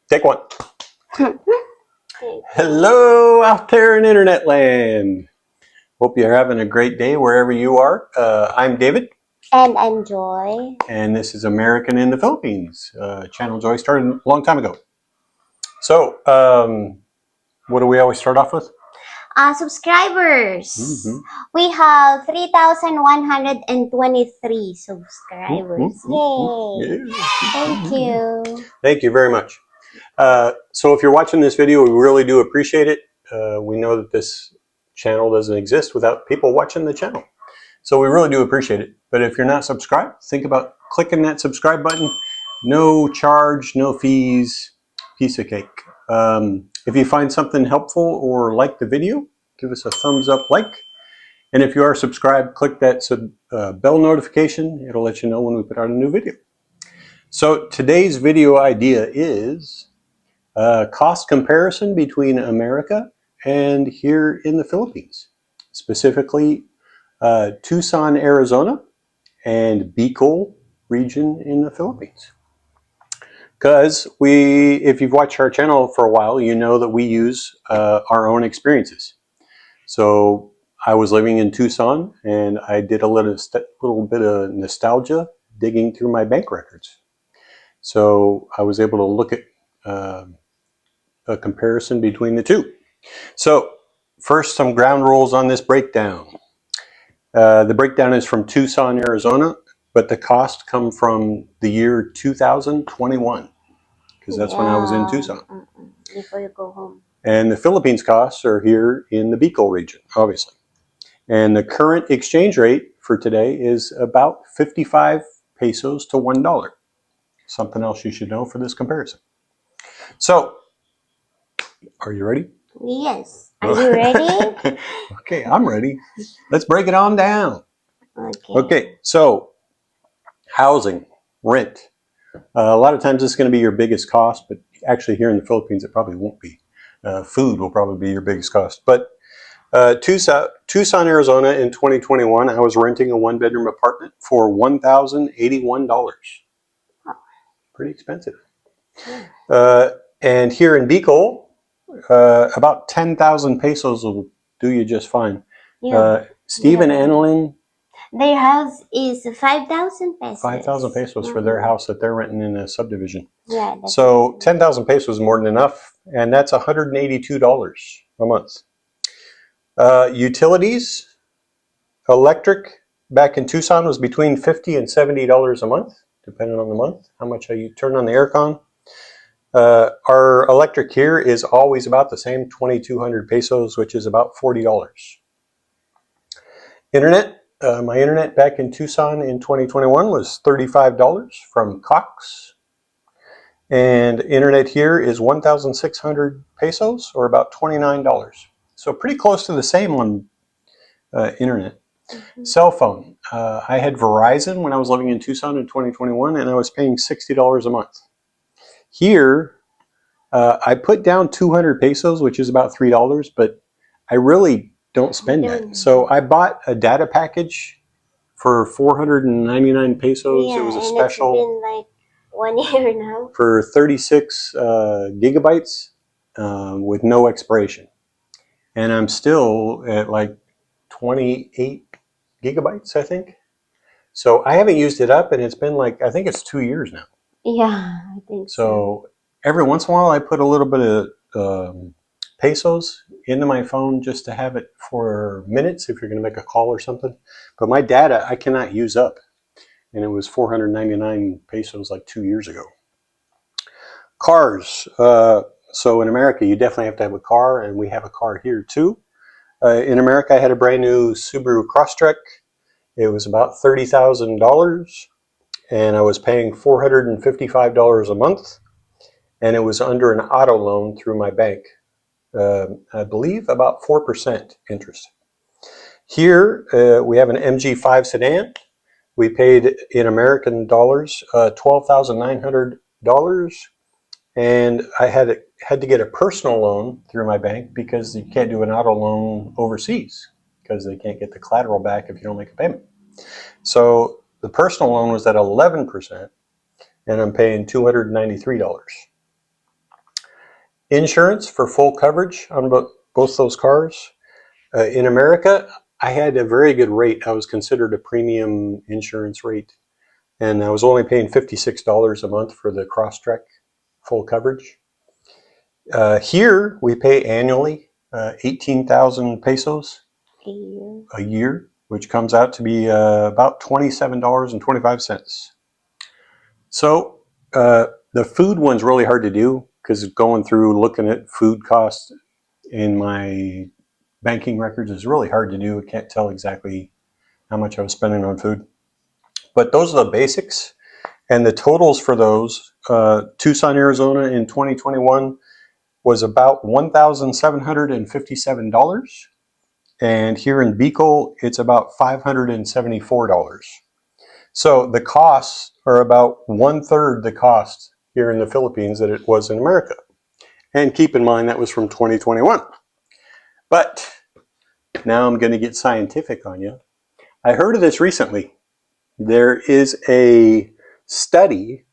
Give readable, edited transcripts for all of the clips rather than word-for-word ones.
Take one. Hello out there in internet land. Hope you're having a great day wherever you are. I'm David. And I'm Joy. And this is American in the Philippines. Channel Joy started a long time ago. So, what do we always start off with? Subscribers. We have 3,123 subscribers. Yay! Thank you. Thank you very much. So if you're watching this video, we really do appreciate it. We know that this channel doesn't exist without people watching the channel. So we really do appreciate it. But if you're not subscribed, think about clicking that subscribe button. No charge, no fees, piece of cake. If you find something helpful or like the video, give us a thumbs up like. And if you are subscribed, click that bell notification. It'll let you know when we put out a new video. So today's video idea is cost comparison between America and here in the Philippines, specifically Tucson, Arizona, and Bicol region in the Philippines. Because if you've watched our channel for a while, you know that we use our own experiences. So I was living in Tucson, and I did a little bit of nostalgia digging through my bank records. So I was able to look at a comparison between the two. So first, some ground rules on this breakdown. The breakdown is from Tucson, Arizona, but the costs come from the year 2021, because that's when I was in Tucson. Before you go home. And the Philippines costs are here in the Bicol region, obviously. And the current exchange rate for today is about 55 pesos to $1. Something else you should know for this comparison. So, are you ready? Yes. Are you ready? Okay, I'm ready. Let's break it on down. Okay, so housing, rent. A lot of times this is going to be your biggest cost, but actually here in the Philippines it probably won't be. Food will probably be your biggest cost. But Tucson, Arizona in 2021, I was renting a one-bedroom apartment for $1,081. Pretty expensive. And here in Bicol, about 10,000 pesos will do you just fine. Yeah. Steve and Annalyn, their house is 5,000 pesos. 5,000 pesos for their house that they're renting in a subdivision. Yeah. So 10,000 pesos is more than enough, and that's $182 a month. Utilities, electric, back in Tucson was between $50 and $70 a month, depending on the month, how much you turn on the aircon. Our electric here is always about the same, 2,200 pesos, which is about $40. Internet, my internet back in Tucson in 2021 was $35 from Cox. And internet here is 1,600 pesos, or about $29. So pretty close to the same on internet. Cell phone, I had Verizon when I was living in Tucson in 2021, and I was paying $60 a month. Here, I put down 200 pesos, which is about $3, but I really don't spend that. So I bought a data package for 499 pesos. Yeah, it was a and special. It's been like 1 year now. For 36 gigabytes with no expiration. And I'm still at like 28 gigabytes, I think. So I haven't used it up, and it's been like, I think it's 2 years now. Yeah, I think so. Every once in a while I put a little bit of pesos into my phone just to have it for minutes if you're going to make a call or something. But my data I cannot use up. And it was 499 pesos like 2 years ago. Cars. So in America, you definitely have to have a car, and we have a car here too. In America, I had a brand new Subaru Crosstrek. It was about $30,000, and I was paying $455 a month, and it was under an auto loan through my bank. I believe about 4% interest. Here, we have an MG5 sedan. We paid in American dollars $12,900, and I had to get a personal loan through my bank because you can't do an auto loan overseas because they can't get the collateral back if you don't make a payment. So the personal loan was at 11%, and I'm paying $293. insurance for full coverage on both those cars. In America, I had a very good rate. I was considered a premium insurance rate, and I was only paying $56 a month for the Crosstrek full coverage. Here, we pay annually 18,000 pesos a year, which comes out to be about $27.25. So the food one's really hard to do because going through looking at food costs in my banking records is really hard to do. I can't tell exactly how much I was spending on food. But those are the basics. And the totals for those, Tucson, Arizona in 2021 was about $1,757. And here in Bicol, it's about $574. So the costs are about 1/3 the cost here in the Philippines that it was in America. And keep in mind that was from 2021. But now I'm going to get scientific on you. I heard of this recently. There is a study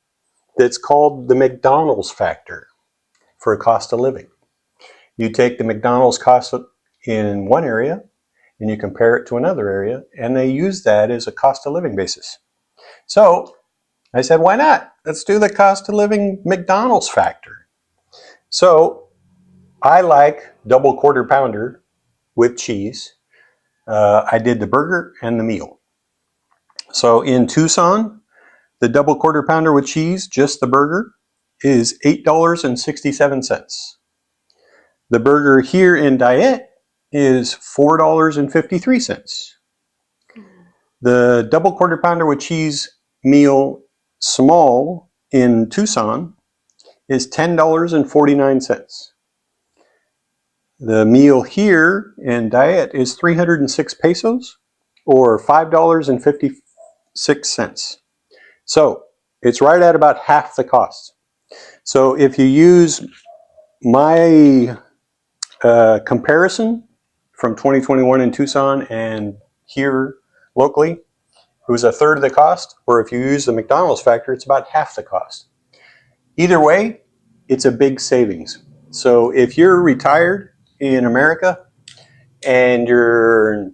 that's called the McDonald's factor for cost of living. You take the McDonald's cost in one area and you compare it to another area, and they use that as a cost of living basis. So I said, why not? Let's do the cost of living McDonald's factor. So I like double quarter pounder with cheese. I did the burger and the meal. So in Tucson, the double quarter pounder with cheese, just the burger, is $8.67. The burger here in Diet is $4.53. The double quarter pounder with cheese meal small in Tucson is $10.49. The meal here in Diet is 306 pesos or $5.56. So it's right at about half the cost. So if you use my comparison from 2021 in Tucson and here locally, it was 1/3 of the cost, or if you use the McDonald's factor, it's about half the cost. Either way, it's a big savings. So if you're retired in America and you're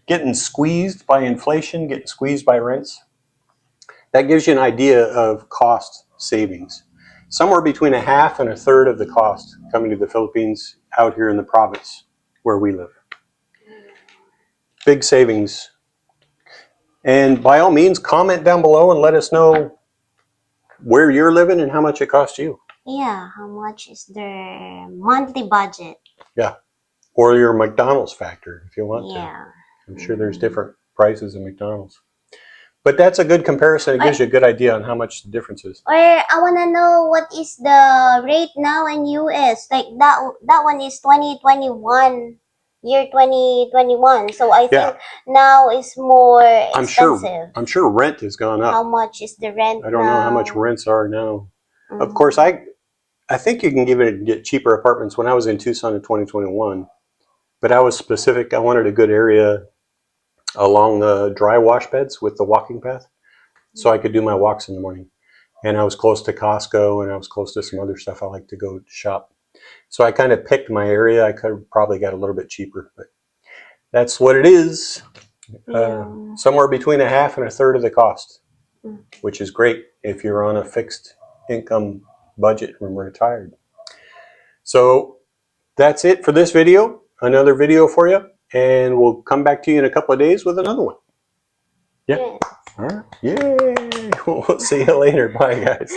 getting squeezed by inflation, getting squeezed by rents, that gives you an idea of cost savings. Somewhere between 1/2 and 1/3 of the cost coming to the Philippines out here in the province where we live. Big savings. And by all means, comment down below and let us know where you're living and how much it costs you. Yeah, how much is their monthly budget? Yeah, or your McDonald's factor if you want to. Yeah. I'm sure there's different prices in McDonald's. But that's a good comparison. It gives you a good idea on how much the difference is. Or I want to know what is the rate now in US. Like that one is 2021, year 2021. So I think now is more expensive. I'm sure rent has gone up. How much is the rent I don't know how much rents are now. Mm-hmm. Of course, I think you can get cheaper apartments when I was in Tucson in 2021. But I was specific. I wanted a good area along the dry wash beds with the walking path so I could do my walks in the morning. And I was close to Costco and I was close to some other stuff I like to go shop. So I kind of picked my area. I could have probably got a little bit cheaper, but that's what it is. Somewhere between 1/2 and 1/3 of the cost, which is great if you're on a fixed income budget and retired. So that's it for this video. Another video for you. And we'll come back to you in a couple of days with another one. Yeah. Yes. All right. Yay. We'll see you later. Bye, guys.